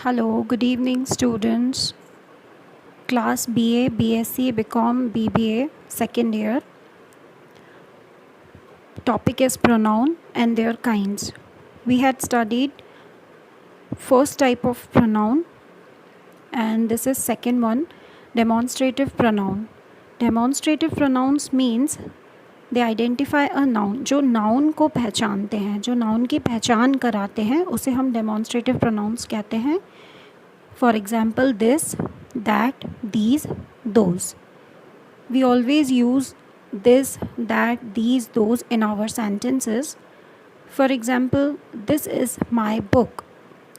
Hello, good evening, students. Class BA, BSc, BCom, BBA, second year. Topic is pronoun and their kinds. We had studied first type of pronoun, and this is second one, demonstrative pronoun. Demonstrative pronouns means they identify a noun. जो noun को पहचानते हैं, जो noun की पहचान कराते हैं, उसे हम demonstrative pronouns कहते हैं. For example, this, that, these, those. We always use this, that, these, those in our sentences. For example, this is my book.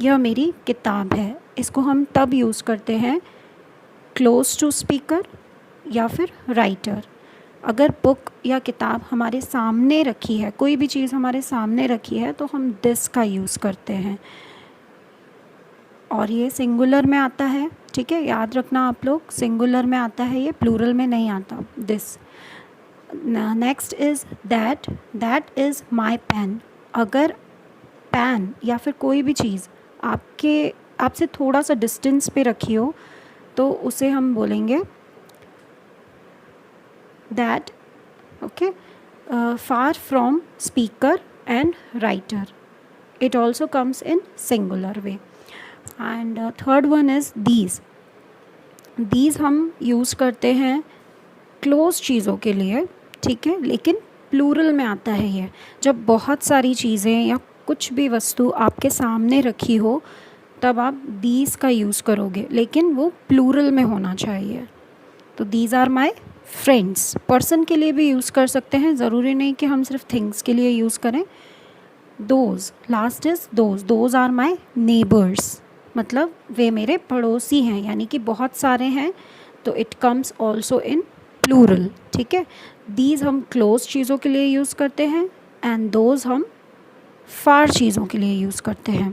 यह मेरी किताब है. इसको हम तब यूज़ करते हैं close to speaker या फिर writer. अगर बुक या किताब हमारे सामने रखी है, कोई भी चीज़ हमारे सामने रखी है, तो हम दिस का यूज़ करते हैं. और ये सिंगुलर में आता है, ठीक है, याद रखना आप लोग, सिंगुलर में आता है, ये प्लूरल में नहीं आता. This. Next is that. That is my pen. अगर पेन या फिर कोई भी चीज़ आपसे थोड़ा सा डिस्टेंस पे रखी हो, तो उसे हम बोलेंगे that. Okay. Far from speaker and writer. It also comes in singular way. And third one is these. These हम यूज़ करते हैं क्लोज चीज़ों के लिए, ठीक है, लेकिन प्लूरल में आता है ये. जब बहुत सारी चीज़ें या कुछ भी वस्तु आपके सामने रखी हो, तब आप दीज का यूज़ करोगे, लेकिन वो प्लूरल में होना चाहिए. तो these are my friends. Person के लिए भी यूज़ कर सकते हैं, ज़रूरी नहीं कि हम सिर्फ थिंग्स के लिए यूज़ करें. Those. Last is those. Those are my neighbours. मतलब वे मेरे पड़ोसी हैं, यानी कि बहुत सारे हैं, तो it comes also in plural, ठीक है. दीज हम क्लोज चीज़ों के लिए यूज़ करते हैं, एंड दोज हम फार चीज़ों के लिए यूज़ करते हैं.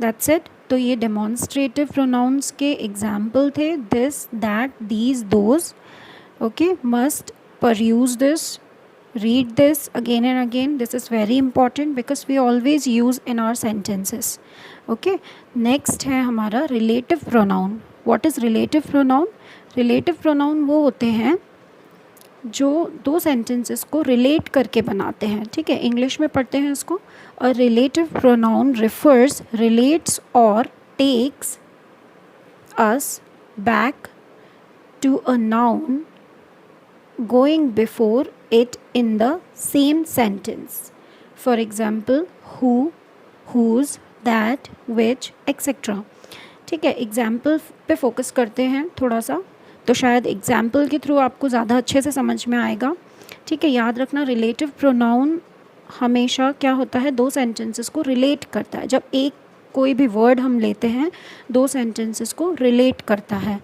That's it. तो ये डेमॉन्स्ट्रेटिव प्रोनाउंस के एग्जाम्पल थे. This, that, these, those. Okay. Must peruse this, read this again and again. This is very important because we always use in our sentences. Okay. Next है हमारा relative pronoun. What is relative pronoun? Relative pronoun वो होते हैं जो दो sentences को relate करके बनाते हैं, ठीक है. इंग्लिश में पढ़ते हैं इसको. A relative pronoun refers, relates or takes us back to a noun going before it in the same sentence. For example, who, whose, that, which, etc. ठीक है. एग्जाम्पल पे फोकस करते हैं थोड़ा सा, तो शायद एग्जाम्पल के थ्रू आपको ज़्यादा अच्छे से समझ में आएगा, ठीक है. याद रखना, रिलेटिव प्रोनाउन हमेशा क्या होता है, दो सेंटेंसेस को रिलेट करता है. जब एक कोई भी वर्ड हम लेते हैं, दो सेंटेंसेस को रिलेट करता है.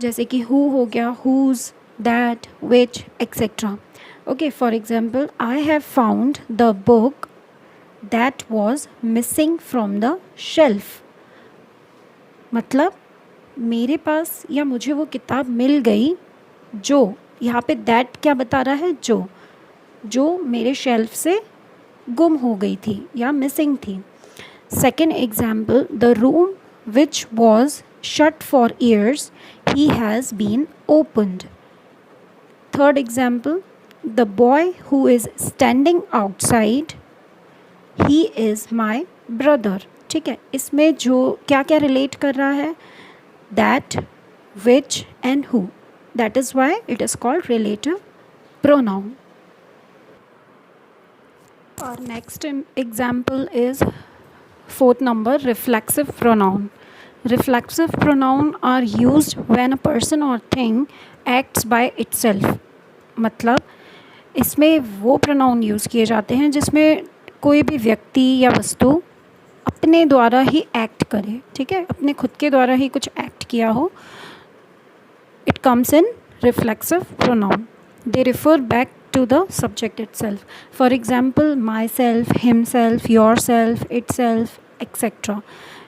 जैसे कि who हो गया, whose, that, which, etc. Okay, for example, I have found the book that was missing from the shelf. मतलब मेरे पास या मुझे वो किताब मिल गई जो, यहाँ पे that क्या बता रहा है, जो मेरे शेल्फ से गुम हो गई थी या मिसिंग थी. Second example, the room which was shut for years, he has been opened. Third example, the boy who is standing outside, he is my brother. ठीक है. इसमें जो क्या क्या रिलेट कर रहा है, that, which and who. That is why it is called relative pronoun. Our next example is fourth number, reflexive pronoun. Reflexive pronoun are used when a person or thing acts by itself. मतलब इसमें वो pronoun use किए जाते हैं जिसमें कोई भी व्यक्ति या वस्तु अपने द्वारा ही एक्ट करे, ठीक है, अपने खुद के द्वारा ही कुछ एक्ट किया हो. It comes in reflexive pronoun. They refer back to the subject itself. For example, myself, himself, yourself, itself, etc.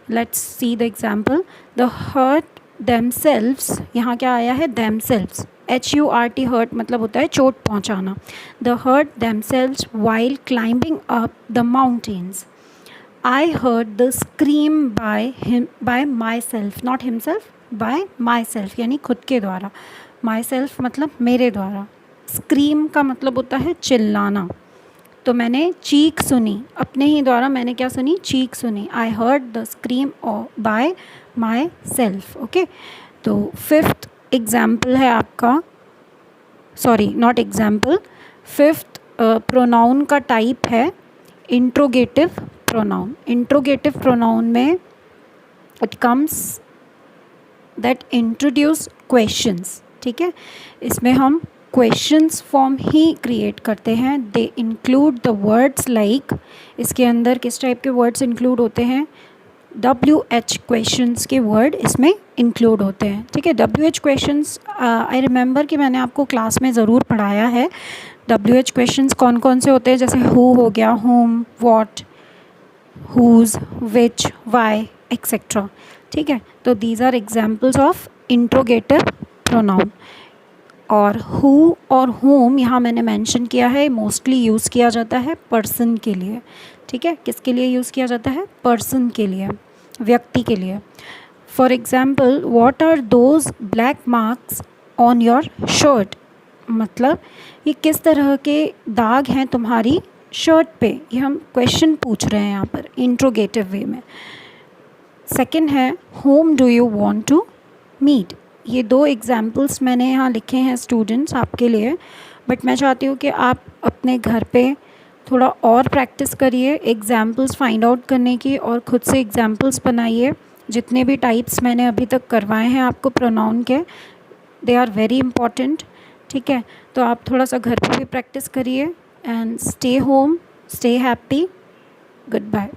Let's see the example. The hurt themselves, यहाँ क्या आया है, themselves. HURT, hurt मतलब होता है चोट पहुँचाना. The hurt themselves while climbing up the mountains. I heard the scream bye my self, not himself, bye my self यानी खुद के द्वारा, माई सेल्फ मतलब मेरे द्वारा, स्क्रीम का मतलब होता है चिल्लाना। तो मैंने चीख सुनी, अपने ही द्वारा मैंने क्या सुनी, चीख सुनी। I heard the scream bye my self. Okay, तो फिफ्थ एग्जाम्पल है आपका, sorry not example, fifth pronoun का टाइप है इंट्रोगेटिव प्रोनाउन। इंट्रोगेटिव प्रोनाउन में it comes that introduce questions, ठीक है, इसमें हम क्वेश्चंस फॉर्म ही क्रिएट करते हैं। They include the words like, इसके अंदर किस टाइप के वर्ड्स इंक्लूड होते हैं, WH क्वेश्चंस के वर्ड इसमें इंक्लूड होते हैं, ठीक है। WH क्वेश्चंस आई रिमेंबर कि मैंने आपको क्लास में ज़रूर पढ़ाया है। WH क्वेश्चंस कौन कौन से होते हैं, जैसे हु हो गया, whom, what, whose, which, why etcetera, ठीक है। तो these are examples of interrogative pronoun. और हु और होम यहाँ मैंने मेंशन किया है, मोस्टली यूज़ किया जाता है पर्सन के लिए, ठीक है। किसके लिए यूज़ किया जाता है, पर्सन के लिए, व्यक्ति के लिए। For example, what are those black marks on your shirt, मतलब ये किस तरह के दाग हैं तुम्हारी शर्ट पे, ये हम क्वेश्चन पूछ रहे हैं यहाँ पर इंट्रोगेटिव वे में। सेकंड है whom do you want to meet. ये दो एग्जाम्पल्स मैंने यहाँ लिखे हैं स्टूडेंट्स आपके लिए, बट मैं चाहती हूँ कि आप अपने घर पे थोड़ा और प्रैक्टिस करिए एग्जाम्पल्स फाइंड आउट करने की, और ख़ुद से एग्जाम्पल्स बनाइए। जितने भी टाइप्स मैंने अभी तक करवाए हैं आपको प्रोनाउन के, दे आर वेरी इंपॉर्टेंट, ठीक है। तो आप थोड़ा सा घर पे भी प्रैक्टिस करिए, and stay home, stay happy, good bye.